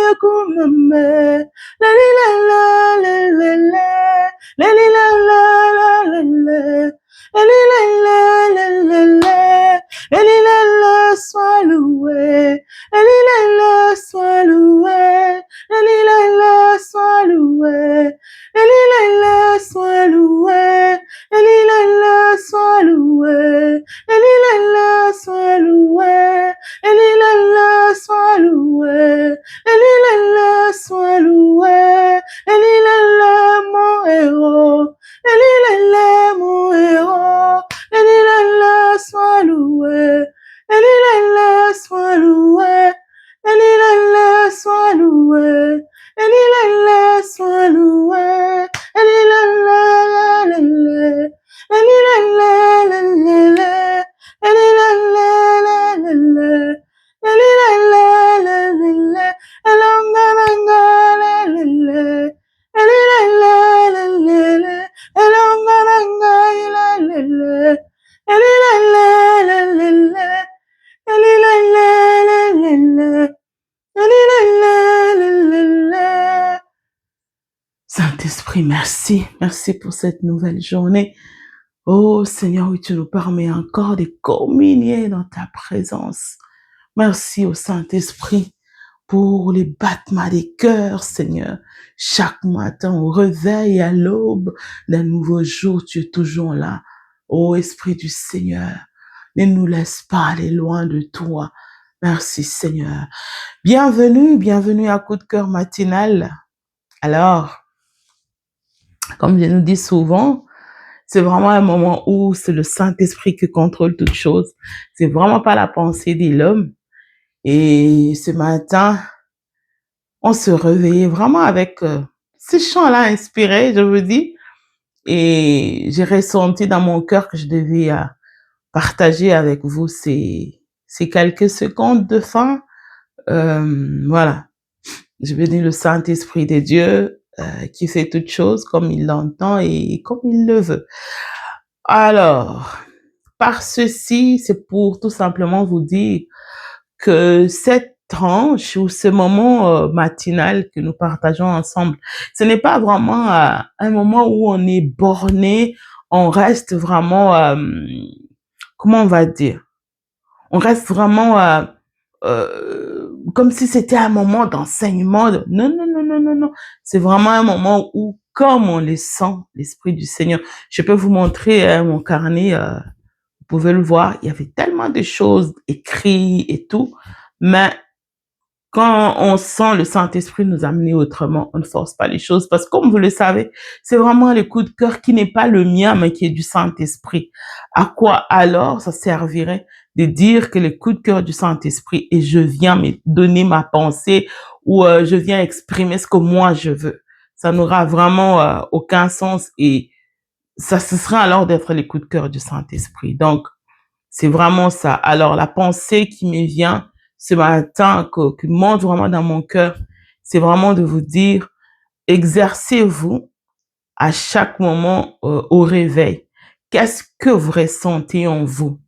yakumame, la li la la la la la li la la la la la li la la la la la li la la, sois loué, la li la la, sois loué, la li la la, sois loué, la li la la, sois loué, la li la la, sois loué, la li la la, sois loué, la li la la, sois loué, la li la la, sois loué, la li la la, mon héros, la li la la, mon héros, la li la la, sois loué, la li la la, sois loué, la li la la, sois loué, la li la la, sois loué, la li la la la la la li la la la la la la li la la la la la la li la la la la la alanga langa la la la la li la la la la la alanga langa la la la la li la la la la la la li la la la la la la li la la la la la. Saint-Esprit, merci. Merci pour cette nouvelle journée. Oh Seigneur, oui, tu nous permets encore de communier dans ta présence. Merci au Saint-Esprit pour les battements des cœurs, Seigneur. Chaque matin, au réveil, à l'aube d'un nouveau jour, tu es toujours là. Ô Esprit du Seigneur, ne nous laisse pas aller loin de toi. Merci Seigneur. Bienvenue à Coup de cœur matinal. Alors, comme je nous dis souvent, c'est vraiment un moment où c'est le Saint-Esprit qui contrôle toutes choses. C'est vraiment pas la pensée de l'homme. Et ce matin, on se réveillait vraiment avec ces chants-là inspirés, je vous dis. Et j'ai ressenti dans mon cœur que je devais partager avec vous ces quelques secondes de fin. Voilà. Je bénis le Saint-Esprit de Dieu qui fait toutes choses comme il l'entend et comme il le veut. Alors, par ceci, c'est pour tout simplement vous dire que cette tranche ou ce moment matinal que nous partageons ensemble, ce n'est pas vraiment un moment où on est borné, on reste vraiment, comment on va dire, on reste vraiment comme si c'était un moment d'enseignement. Non, non, non, non, non, non. C'est vraiment un moment où, comme on les sent, l'Esprit du Seigneur. Je peux vous montrer mon carnet, vous pouvez le voir, il y avait tellement de choses écrites et tout, mais quand on sent le Saint-Esprit nous amener autrement, on ne force pas les choses parce que comme vous le savez, c'est vraiment le coup de cœur qui n'est pas le mien, mais qui est du Saint-Esprit. À quoi alors ça servirait de dire que le coup de cœur du Saint-Esprit et je viens me donner ma pensée ou je viens exprimer ce que moi je veux. Ça n'aura vraiment aucun sens et ça ce sera alors d'être le coup de cœur du Saint-Esprit. Donc, c'est vraiment ça. Alors, la pensée qui me vient ce matin, qui monte vraiment dans mon cœur, c'est vraiment de vous dire, exercez-vous à chaque moment au réveil. Qu'est-ce que vous ressentez en vous?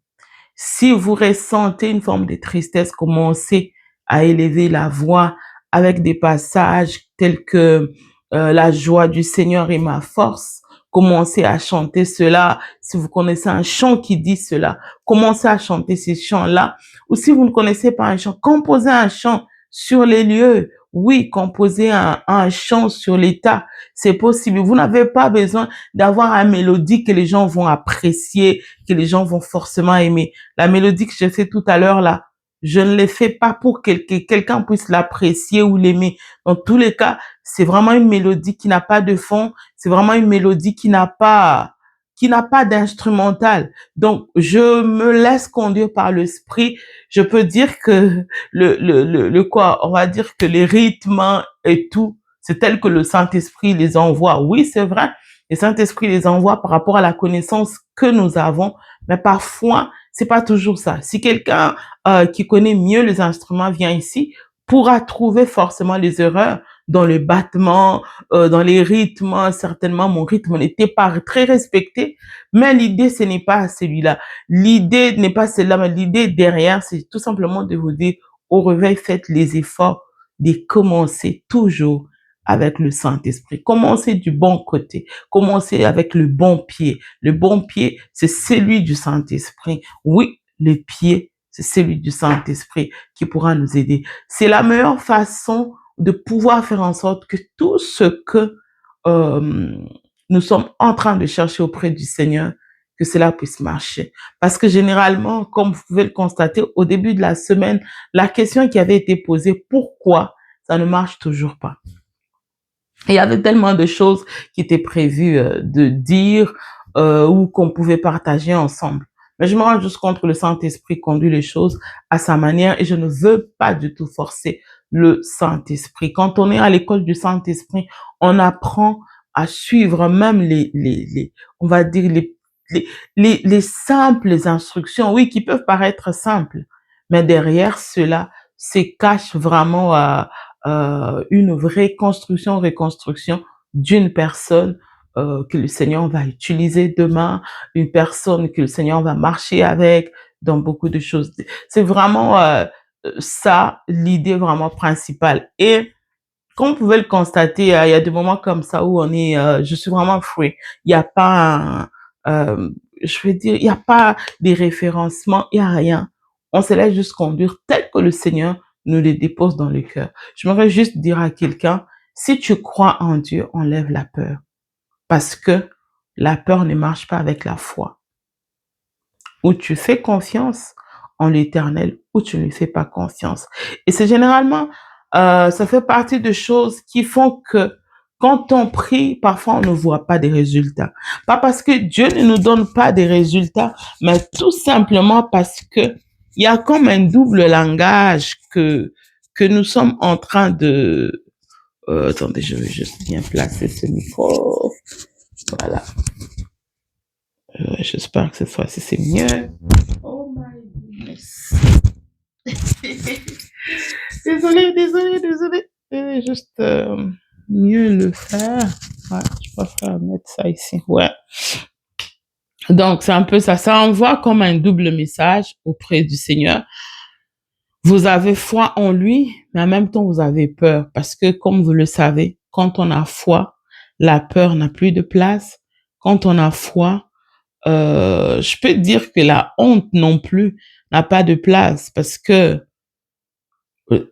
Si vous ressentez une forme de tristesse, commencez à élever la voix avec des passages tels que la joie du Seigneur est ma force. Commencez à chanter cela. Si vous connaissez un chant qui dit cela, commencez à chanter ces chants-là. Ou si vous ne connaissez pas un chant, composez un chant sur les lieux. Oui, composez un chant sur l'état. C'est possible. Vous n'avez pas besoin d'avoir une mélodie que les gens vont apprécier, que les gens vont forcément aimer. La mélodie que j'ai fait tout à l'heure là, je ne l'ai fait pas pour que quelqu'un puisse l'apprécier ou l'aimer. Dans tous les cas, c'est vraiment une mélodie qui n'a pas de fond, c'est vraiment une mélodie qui n'a pas d'instrumental. Donc, je me laisse conduire par l'esprit. Je peux dire que le quoi, on va dire que les rythmes et tout, c'est tel que le Saint-Esprit les envoie. Oui, c'est vrai. Le Saint-Esprit les envoie par rapport à la connaissance que nous avons, mais parfois, c'est pas toujours ça. Si quelqu'un qui connaît mieux les instruments vient ici, pourra trouver forcément les erreurs dans le battement, dans les rythmes. Certainement, mon rythme n'était pas très respecté, mais l'idée, ce n'est pas celui-là. L'idée n'est pas celle-là, mais l'idée derrière, c'est tout simplement de vous dire, au réveil, faites les efforts de commencer toujours avec le Saint-Esprit. Commencez du bon côté. Commencez avec le bon pied. Le bon pied, c'est celui du Saint-Esprit. Oui, le pied, c'est celui du Saint-Esprit qui pourra nous aider. C'est la meilleure façon de pouvoir faire en sorte que tout ce que euh, nous sommes en train de chercher auprès du Seigneur, que cela puisse marcher. Parce que généralement, comme vous pouvez le constater, au début de la semaine, la question qui avait été posée, pourquoi ça ne marche toujours pas? Il y avait tellement de choses qui étaient prévues de dire ou qu'on pouvait partager ensemble. Mais je me rends juste compte que le Saint-Esprit conduit les choses à sa manière et je ne veux pas du tout forcer le Saint-Esprit. Quand on est à l'école du Saint-Esprit, on apprend à suivre même on va dire les simples instructions, oui, qui peuvent paraître simples, mais derrière cela se cache vraiment une vraie construction, reconstruction d'une personne que le Seigneur va utiliser demain, une personne que le Seigneur va marcher avec dans beaucoup de choses. C'est vraiment ça l'idée vraiment principale. Et comme vous pouvez le constater, il y a des moments comme ça où je suis vraiment free. Il n'y a pas je veux dire, il n'y a pas des référencements, il n'y a rien. On se laisse juste conduire tel que le Seigneur nous les dépose dans le cœur. J'aimerais juste dire à quelqu'un, si tu crois en Dieu, enlève la peur. Parce que la peur ne marche pas avec la foi. Ou tu fais confiance en l'Éternel, ou tu ne fais pas confiance. Et c'est généralement, ça fait partie de choses qui font que quand on prie, parfois on ne voit pas des résultats. Pas parce que Dieu ne nous donne pas des résultats, mais tout simplement parce que il y a comme un double langage que nous sommes en train de... attendez, je vais juste bien placer ce micro. Voilà. J'espère que cette fois-ci c'est mieux. Oh my goodness. Désolé. Je vais juste mieux le faire. Ouais, je préfère mettre ça ici. Ouais. Donc, c'est un peu ça. Ça envoie comme un double message auprès du Seigneur. Vous avez foi en lui, mais en même temps, vous avez peur. Parce que, comme vous le savez, quand on a foi, la peur n'a plus de place. Quand on a foi, je peux dire que la honte non plus n'a pas de place parce que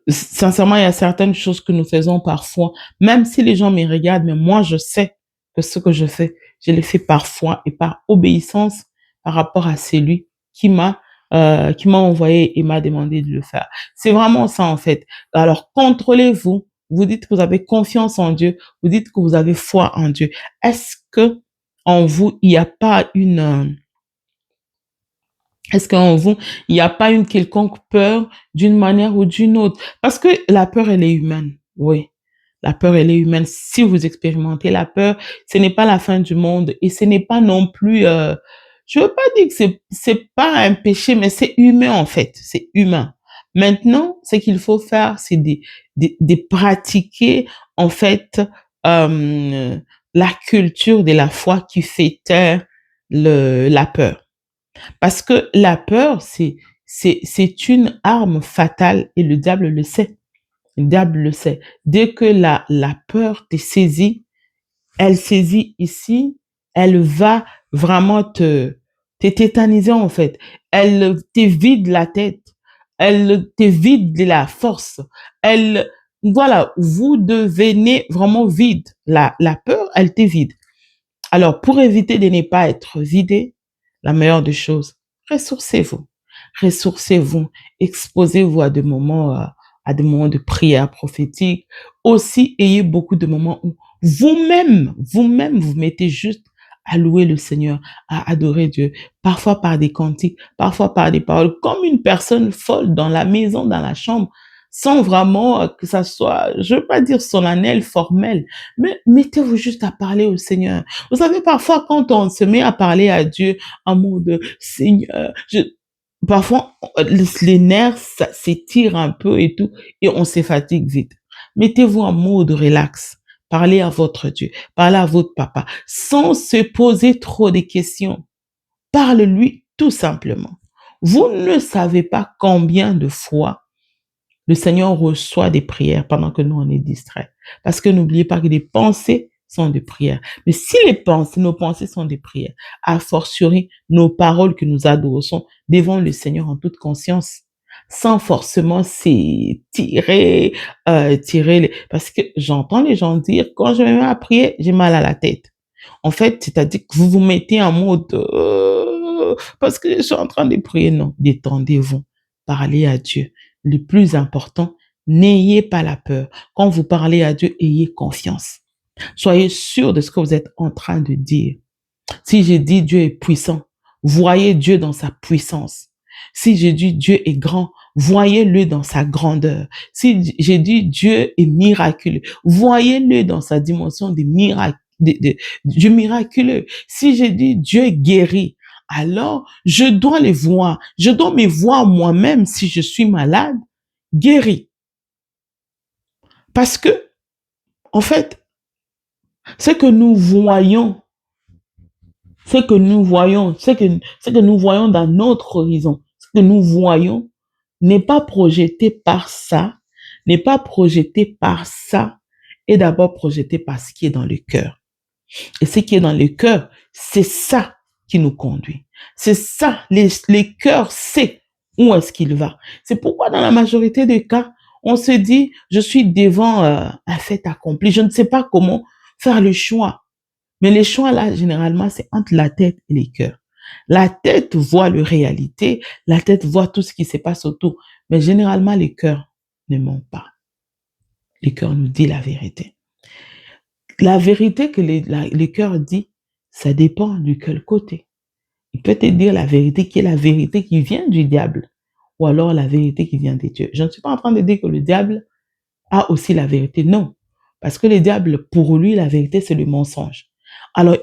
sincèrement, il y a certaines choses que nous faisons parfois, même si les gens me regardent, mais moi, je sais que ce que je fais, je le fais par foi et par obéissance par rapport à celui qui m'a envoyé et m'a demandé de le faire. C'est vraiment ça, en fait. Alors, contrôlez-vous. Vous dites que vous avez confiance en Dieu. Vous dites que vous avez foi en Dieu. Est-ce que en vous, il n'y a pas est-ce qu'en vous, il n'y a pas une quelconque peur d'une manière ou d'une autre? Parce que la peur, elle est humaine. Oui. La peur, elle est humaine. Si vous expérimentez la peur, ce n'est pas la fin du monde et ce n'est pas non plus, je veux pas dire que c'est pas un péché, mais c'est humain, en fait. C'est humain. Maintenant, ce qu'il faut faire, c'est de pratiquer, en fait, euh, la culture de la foi qui fait taire la peur. Parce que la peur, c'est une arme fatale et le diable le sait. Le diable le sait. Dès que la peur te saisit, elle saisit ici, elle va vraiment te tétaniser en fait. Elle te vide la tête. Elle te vide de la force. Voilà, vous devenez vraiment vide. La peur, elle te vide. Alors, pour éviter de ne pas être vidé, la meilleure des choses, ressourcez-vous. Ressourcez-vous, exposez-vous à des moments de prière prophétique. Aussi, ayez beaucoup de moments où vous-même, vous mettez juste à louer le Seigneur, à adorer Dieu, parfois par des cantiques, parfois par des paroles, comme une personne folle dans la maison, dans la chambre, sans vraiment que ça soit, je veux pas dire solennel, formel, mais mettez-vous juste à parler au Seigneur. Vous savez, parfois, quand on se met à parler à Dieu en mode Seigneur, parfois, les nerfs s'étirent un peu et tout, et on se fatigue vite. Mettez-vous en mode relax. Parlez à votre Dieu, parlez à votre papa, sans se poser trop de questions. Parle-lui tout simplement. Vous ne savez pas combien de fois Le Seigneur reçoit des prières pendant que nous, on est distraits. Parce que n'oubliez pas que les pensées sont des prières. Mais si nos pensées sont des prières, a fortiori, nos paroles que nous adressons devant le Seigneur en toute conscience, sans forcément parce que j'entends les gens dire, quand je me mets à prier, j'ai mal à la tête. En fait, c'est-à-dire que vous vous mettez en mode, parce que je suis en train de prier. Non, détendez-vous. Parlez à Dieu. Le plus important, n'ayez pas la peur. Quand vous parlez à Dieu, ayez confiance. Soyez sûr de ce que vous êtes en train de dire. Si j'ai dit Dieu est puissant, voyez Dieu dans sa puissance. Si j'ai dit Dieu est grand, voyez-le dans sa grandeur. Si j'ai dit Dieu est miraculeux, voyez-le dans sa dimension de miracle, du miraculeux. Si j'ai dit Dieu guérit, alors je dois les voir. Je dois me voir moi-même si je suis malade, guéri. Parce que, en fait, ce que nous voyons, ce que nous voyons dans notre horizon, ce que nous voyons n'est pas projeté par ça, n'est pas projeté par ça, est d'abord projeté par ce qui est dans le cœur. Et ce qui est dans le cœur, c'est ça qui nous conduit. C'est ça, les cœurs savent où est-ce qu'il va. C'est pourquoi dans la majorité des cas, on se dit, je suis devant un fait accompli, je ne sais pas comment faire le choix. Mais les choix, là, généralement, c'est entre la tête et les cœurs. La tête voit la réalité, la tête voit tout ce qui se passe autour. Mais généralement, les cœurs ne mentent pas. Les cœurs nous disent la vérité. La vérité que les cœurs disent, ça dépend du quel côté. Il peut te dire la vérité qui est la vérité qui vient du diable, ou alors la vérité qui vient des dieux. Je ne suis pas en train de dire que le diable a aussi la vérité. Non. Parce que le diable, pour lui, la vérité, c'est le mensonge. Alors,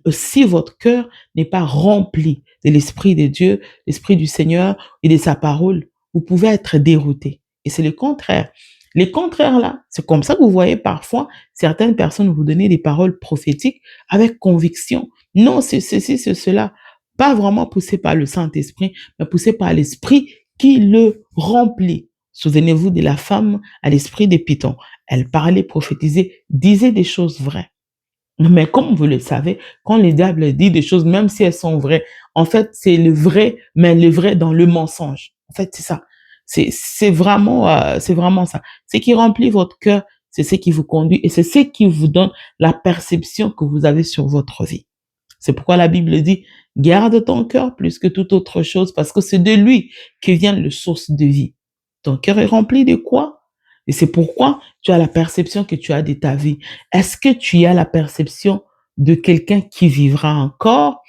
si votre cœur n'est pas rempli de l'Esprit de Dieu, l'Esprit du Seigneur et de sa parole, vous pouvez être dérouté. Et c'est le contraire. Les contraires là, c'est comme ça que vous voyez parfois certaines personnes vous donner des paroles prophétiques avec conviction. Non, c'est ceci, c'est cela. Pas vraiment poussé par le Saint-Esprit, mais poussé par l'Esprit qui le remplit. Souvenez-vous de la femme à l'esprit de Python. Elle parlait, prophétisait, disait des choses vraies. Mais comme vous le savez, quand le diable dit des choses, même si elles sont vraies, en fait, c'est le vrai, mais le vrai dans le mensonge. En fait, c'est ça. C'est vraiment ça. Ce qui remplit votre cœur, c'est ce qui vous conduit et c'est ce qui vous donne la perception que vous avez sur votre vie. C'est pourquoi la Bible dit, garde ton cœur plus que toute autre chose parce que c'est de lui que vient le source de vie. Ton cœur est rempli de quoi? Et c'est pourquoi tu as la perception que tu as de ta vie. Est-ce que tu as la perception de quelqu'un qui vivra encore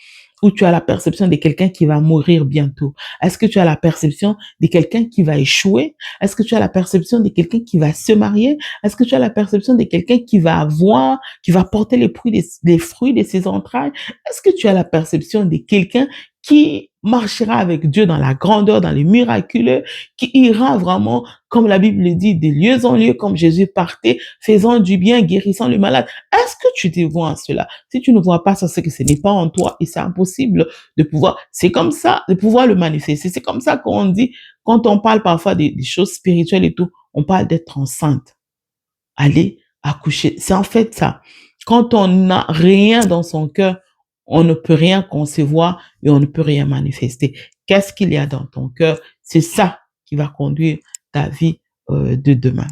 ou tu as la perception de quelqu'un qui va mourir bientôt? Est-ce que tu as la perception de quelqu'un qui va échouer? Est-ce que tu as la perception de quelqu'un qui va se marier? Est-ce que tu as la perception de quelqu'un qui va porter les fruits de ses entrailles? Est-ce que tu as la perception de quelqu'un qui marchera avec Dieu dans la grandeur, dans les miraculeux, qui ira vraiment, comme la Bible dit, de lieu en lieu, comme Jésus partait, faisant du bien, guérissant le malade. Est-ce que tu te vois en cela? Si tu ne vois pas ça, c'est que ce n'est pas en toi et c'est impossible de pouvoir, c'est comme ça, de pouvoir le manifester. C'est comme ça qu'on dit, quand on parle parfois des choses spirituelles et tout, on parle d'être enceinte. Aller accoucher. C'est en fait ça. Quand on n'a rien dans son cœur, on ne peut rien concevoir et on ne peut rien manifester. Qu'est-ce qu'il y a dans ton cœur? C'est ça qui va conduire ta vie de demain.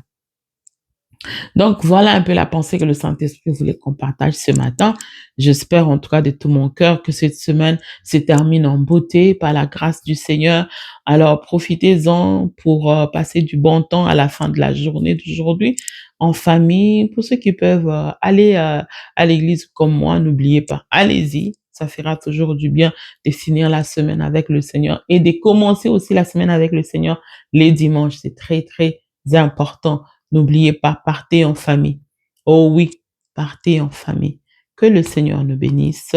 Donc, voilà un peu la pensée que le Saint-Esprit voulait qu'on partage ce matin. J'espère en tout cas de tout mon cœur que cette semaine se termine en beauté par la grâce du Seigneur. Alors, profitez-en pour passer du bon temps à la fin de la journée d'aujourd'hui en famille. Pour ceux qui peuvent aller à l'église comme moi, n'oubliez pas, allez-y. Ça fera toujours du bien de finir la semaine avec le Seigneur et de commencer aussi la semaine avec le Seigneur les dimanches. C'est très, très important. N'oubliez pas, partez en famille. Oh oui, partez en famille. Que le Seigneur nous bénisse.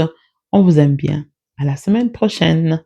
On vous aime bien. À la semaine prochaine.